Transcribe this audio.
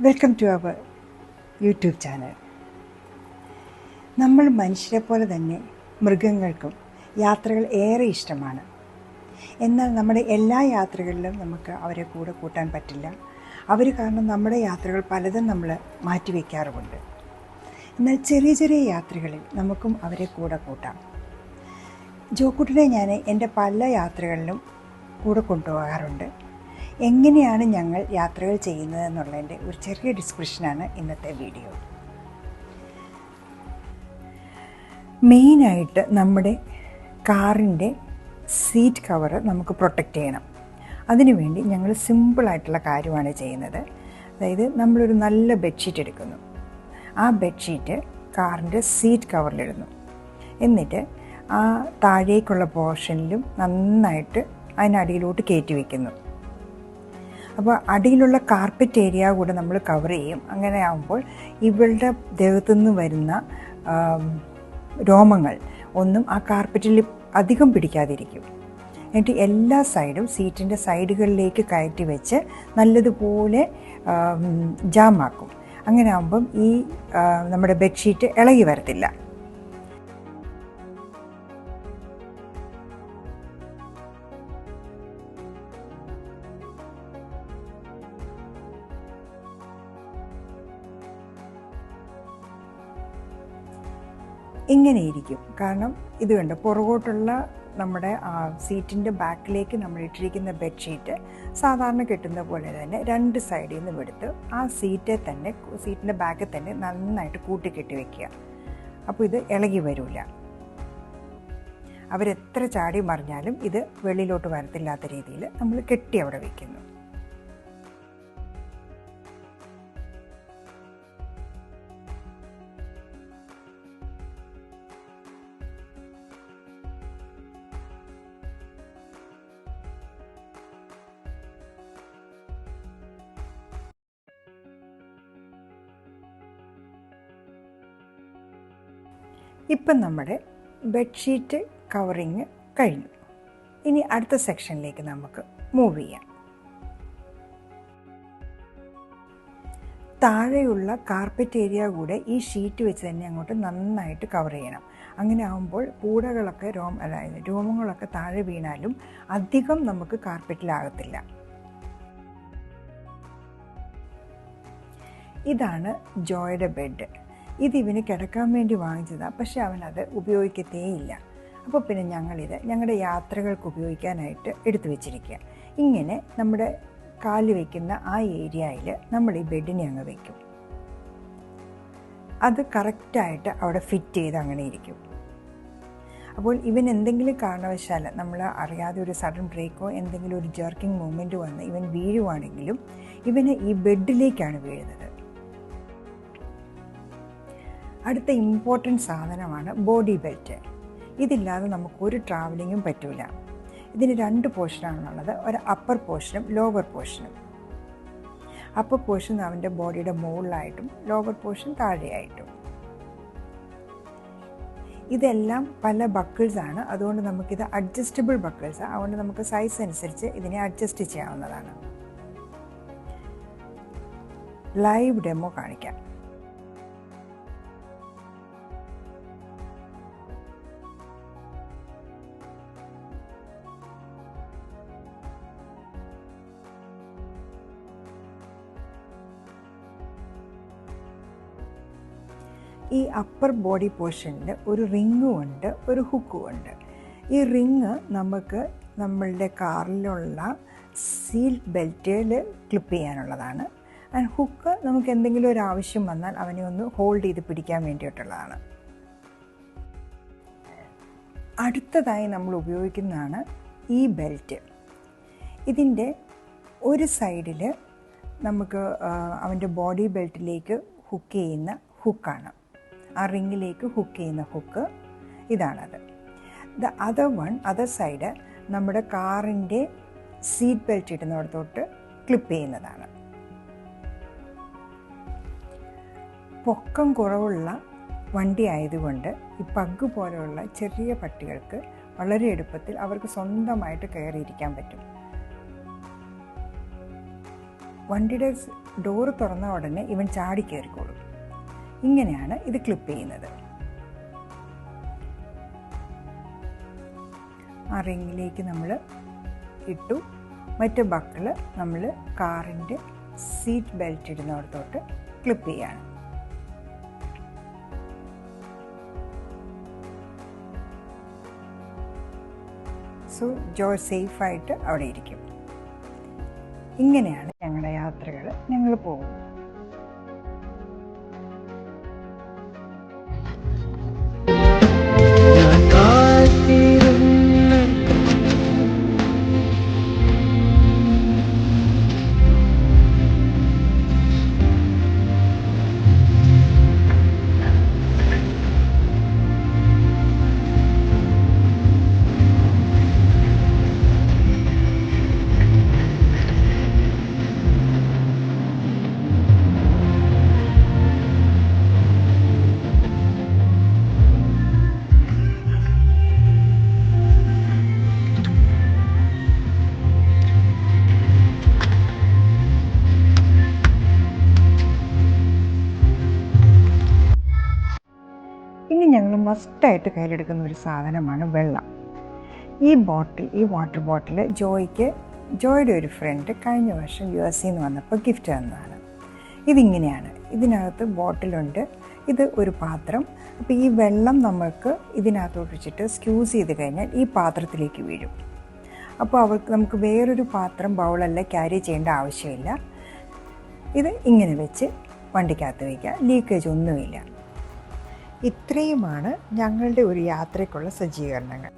Welcome to our YouTube channel. നമ്മൾ മനുഷ്യരെ പോലെ തന്നെ മൃഗങ്ങൾക്കും യാത്രകൾ ഏറെ ഇഷ്ടമാണ്. എന്നാൽ നമ്മുടെ എല്ലാ യാത്രകളിലും നമുക്ക് അവരെ കൂടെ കൂട്ടാൻ പറ്റില്ല. അവർ കാരണം നമ്മുടെ യാത്രകൾ പലതും നമ്മൾ മാറ്റിവെക്കാറുമുണ്ട്. എന്നാൽ ചെറിയ ചെറിയ യാത്രകളിൽ നമുക്കും അവരെ കൂടെ കൂട്ടാം. ജോക്കുട്ടിനെ ഞാൻ എൻ്റെ പല യാത്രകളിലും കൂടെ കൊണ്ടുപോകാറുണ്ട്. എങ്ങനെയാണ് ഞങ്ങൾ യാത്രകൾ ചെയ്യുന്നത് എന്നുള്ളതിൻ്റെ ഒരു ചെറിയ ഡിസ്ക്രിപ്ഷനാണ് ഇന്നത്തെ വീഡിയോ. മെയിനായിട്ട് നമ്മുടെ കാറിൻ്റെ സീറ്റ് കവറ് നമുക്ക് പ്രൊട്ടക്റ്റ് ചെയ്യണം. അതിനുവേണ്ടി ഞങ്ങൾ സിമ്പിളായിട്ടുള്ള കാര്യമാണ് ചെയ്യുന്നത്. അതായത് നമ്മളൊരു നല്ല ബെഡ്ഷീറ്റ് എടുക്കുന്നു. ആ ബെഡ്ഷീറ്റ് കാറിൻ്റെ സീറ്റ് കവറിലിടുന്നു. എന്നിട്ട് ആ താഴേക്കുള്ള പോർഷനിലും നന്നായിട്ട് അതിനടിയിലോട്ട് കയറ്റി വയ്ക്കുന്നു. അപ്പോൾ അടിയിലുള്ള കാർപ്പറ്റ് ഏരിയ കൂടെ നമ്മൾ കവർ ചെയ്യും. അങ്ങനെ ആകുമ്പോൾ ഇവളുടെ ദേഹത്തു നിന്ന് വരുന്ന രോമങ്ങൾ ഒന്നും ആ കാർപ്പറ്റിൽ അധികം പിടിക്കാതിരിക്കും. എന്നിട്ട് എല്ലാ സൈഡും സീറ്റിൻ്റെ സൈഡുകളിലേക്ക് കയറ്റി വെച്ച് നല്ലതുപോലെ ജാമാക്കും. അങ്ങനെ ആകുമ്പം ഈ നമ്മുടെ ബെഡ്ഷീറ്റ് ഇളകി വരത്തില്ല. ഇങ്ങനെയിരിക്കും. കാരണം ഇത് കണ്ട് പുറകോട്ടുള്ള നമ്മുടെ സീറ്റിൻ്റെ ബാക്കിലേക്ക് നമ്മൾ ഇട്ടിരിക്കുന്ന ബെഡ്ഷീറ്റ് സാധാരണ കെട്ടുന്ന പോലെ തന്നെ രണ്ട് സൈഡിൽ നിന്നും എടുത്ത് ആ സീറ്റിൻ്റെ ബാക്കിൽ തന്നെ നന്നായിട്ട് കൂട്ടിക്കെട്ടി വയ്ക്കുക. അപ്പോൾ ഇത് ഇളകി വരില്ല. അവരെത്ര ചാടി മറിഞ്ഞാലും ഇത് വെളിയിലോട്ട് വരത്തില്ലാത്ത രീതിയിൽ നമ്മൾ കെട്ടി അവിടെ വയ്ക്കുന്നു. ഇപ്പം നമ്മുടെ ബെഡ്ഷീറ്റ് കവറിങ് കഴിഞ്ഞു. ഇനി അടുത്ത സെക്ഷനിലേക്ക് നമുക്ക് മൂവ് ചെയ്യാം. താഴെയുള്ള കാർപ്പറ്റ് ഏരിയ കൂടെ ഈ ഷീറ്റ് വെച്ച് തന്നെ അങ്ങോട്ട് നന്നായിട്ട് കവർ ചെയ്യണം. അങ്ങനെ ആകുമ്പോൾ പൂടകളൊക്കെ രോമങ്ങളൊക്കെ താഴെ വീണാലും അധികം നമുക്ക് കാർപ്പറ്റിലാകത്തില്ല. ഇതാണ് ജോയുടെ ബെഡ്. ഇതിവന് കിടക്കാൻ വേണ്ടി വാങ്ങിച്ചതാണ്. പക്ഷേ അവനത് ഉപയോഗിക്കത്തേയില്ല. അപ്പോൾ പിന്നെ ഞങ്ങളിത് ഞങ്ങളുടെ യാത്രകൾക്ക് ഉപയോഗിക്കാനായിട്ട് എടുത്തു വെച്ചിരിക്കുക. ഇങ്ങനെ നമ്മുടെ കാല് വയ്ക്കുന്ന ആ ഏരിയയിൽ നമ്മൾ ഈ ബെഡിനെ അങ്ങ് വയ്ക്കും. അത് കറക്റ്റായിട്ട് അവിടെ ഫിറ്റ് ചെയ്ത് അങ്ങനെ ഇരിക്കും. അപ്പോൾ ഇവൻ എന്തെങ്കിലും കാരണവശാൽ നമ്മൾ അറിയാതെ ഒരു സഡൻ ബ്രേക്കോ എന്തെങ്കിലും ഒരു ജർക്കിംഗ് മൂവ്മെൻറ്റ് വന്ന് ഇവൻ വീഴുവാണെങ്കിലും ഇവന് ഈ ബെഡിലേക്കാണ് വീഴുന്നത്. അടുത്ത ഇമ്പോർട്ടൻറ്റ് സാധനമാണ് ബോഡി ബെൽറ്റ്. ഇതില്ലാതെ നമുക്കൊരു ട്രാവലിങ്ങും പറ്റില്ല. ഇതിന് രണ്ട് പോർഷനാണുള്ളത്, ഒരു അപ്പർ പോർഷനും ലോവർ പോർഷനും. അപ്പർ പോർഷൻ അവൻ്റെ ബോഡിയുടെ മുകളിലായിട്ടും ലോവർ പോർഷൻ താഴെയായിട്ടും. ഇതെല്ലാം പല ബക്കിൾസാണ്. അതുകൊണ്ട് നമുക്കിത് അഡ്ജസ്റ്റബിൾ ബക്കിൾസാണ്. അതുകൊണ്ട് നമുക്ക് സൈസ് അനുസരിച്ച് ഇതിനെ അഡ്ജസ്റ്റ് ചെയ്യാവുന്നതാണ്. ലൈവ് ഡെമോ കാണിക്കാം. ഈ അപ്പർ ബോഡി പോർഷനിൽ ഒരു റിങ്ങും ഉണ്ട്, ഒരു ഹുക്കും ഉണ്ട്. ഈ റിങ് നമുക്ക് നമ്മളുടെ കാറിലുള്ള സീറ്റ് ബെൽറ്റിൽ ക്ലിപ്പ് ചെയ്യാനുള്ളതാണ്. ആൻഡ് ഹുക്ക് നമുക്ക് എന്തെങ്കിലും ഒരു ആവശ്യം വന്നാൽ അവനെ ഒന്ന് ഹോൾഡ് ചെയ്ത് പിടിക്കാൻ വേണ്ടിയിട്ടുള്ളതാണ്. അടുത്തതായി നമ്മൾ ഉപയോഗിക്കുന്നതാണ് ഈ ബെൽറ്റ്. ഇതിൻ്റെ ഒരു സൈഡിൽ നമുക്ക് അവൻ്റെ ബോഡി ബെൽറ്റിലേക്ക് ഹുക്ക് ചെയ്യുന്ന ഹുക്കാണ്. ആ റിങ്ങിലേക്ക് ഹുക്ക് ചെയ്യുന്ന ഹുക്ക് ഇതാണത്. അതർ സൈഡ് നമ്മുടെ കാറിൻ്റെ സീറ്റ് ബെൽറ്റ് ഇടുന്നിടത്തോട്ട് ക്ലിപ്പ് ചെയ്യുന്നതാണ്. പൊക്കം കുറവുള്ള വണ്ടി ആയതുകൊണ്ട് ഈ പഗ് പോലെയുള്ള ചെറിയ പട്ടികൾക്ക് വളരെ എളുപ്പത്തിൽ അവർക്ക് സ്വന്തമായിട്ട് കയറിയിരിക്കാൻ പറ്റും. വണ്ടിയുടെ ഡോറ് തുറന്ന ഉടനെ ഇവൻ ചാടി കയറിക്കോളും. ഇങ്ങനെയാണ് ഇത് ക്ലിപ്പ് ചെയ്യുന്നത്. ആ റിങ്ങിലേക്ക് നമ്മൾ ഇട്ടു. മറ്റു ബക്കിള് നമ്മൾ കാറിൻ്റെ സീറ്റ് ബെൽറ്റ് ഇടുന്നിടത്തോട്ട് ക്ലിപ്പ് ചെയ്യാണ്. സോ ജോയ് സേഫായിട്ട് അവിടെ ഇരിക്കും. ഇങ്ങനെയാണ് ഞങ്ങളുടെ യാത്രകൾ. ഞങ്ങൾ പോകും. ഇനി ഞങ്ങൾ മസ്റ്റായിട്ട് കയ്യിലെടുക്കുന്ന ഒരു സാധനമാണ് വെള്ളം. ഈ വാട്ടർ ബോട്ടിൽ ജോയുടെ ഒരു ഫ്രണ്ട് കഴിഞ്ഞ വർഷം USA നിന്ന് വന്നപ്പോൾ ഗിഫ്റ്റ് തന്നതാണ്. ഇതിങ്ങനെയാണ്. ഇതിനകത്ത് ബോട്ടിലുണ്ട്. ഇത് ഒരു പാത്രം. അപ്പോൾ ഈ വെള്ളം നമുക്ക് ഇതിനകത്തോട്ട് വെച്ചിട്ട് സ്ക്യൂസ് ചെയ്ത് കഴിഞ്ഞാൽ ഈ പാത്രത്തിലേക്ക് വീഴും. അപ്പോൾ നമുക്ക് വേറൊരു പാത്രം ബൗളെല്ലാം ക്യാരി ചെയ്യേണ്ട ആവശ്യമില്ല. ഇത് ഇങ്ങനെ വെച്ച് വണ്ടിക്കകത്ത് വയ്ക്കുക. ലീക്കേജ് ഒന്നുമില്ല. ഇത്രയുമാണ് ഞങ്ങളുടെ ഒരു യാത്രയ്ക്കുള്ള സജ്ജീകരണങ്ങൾ.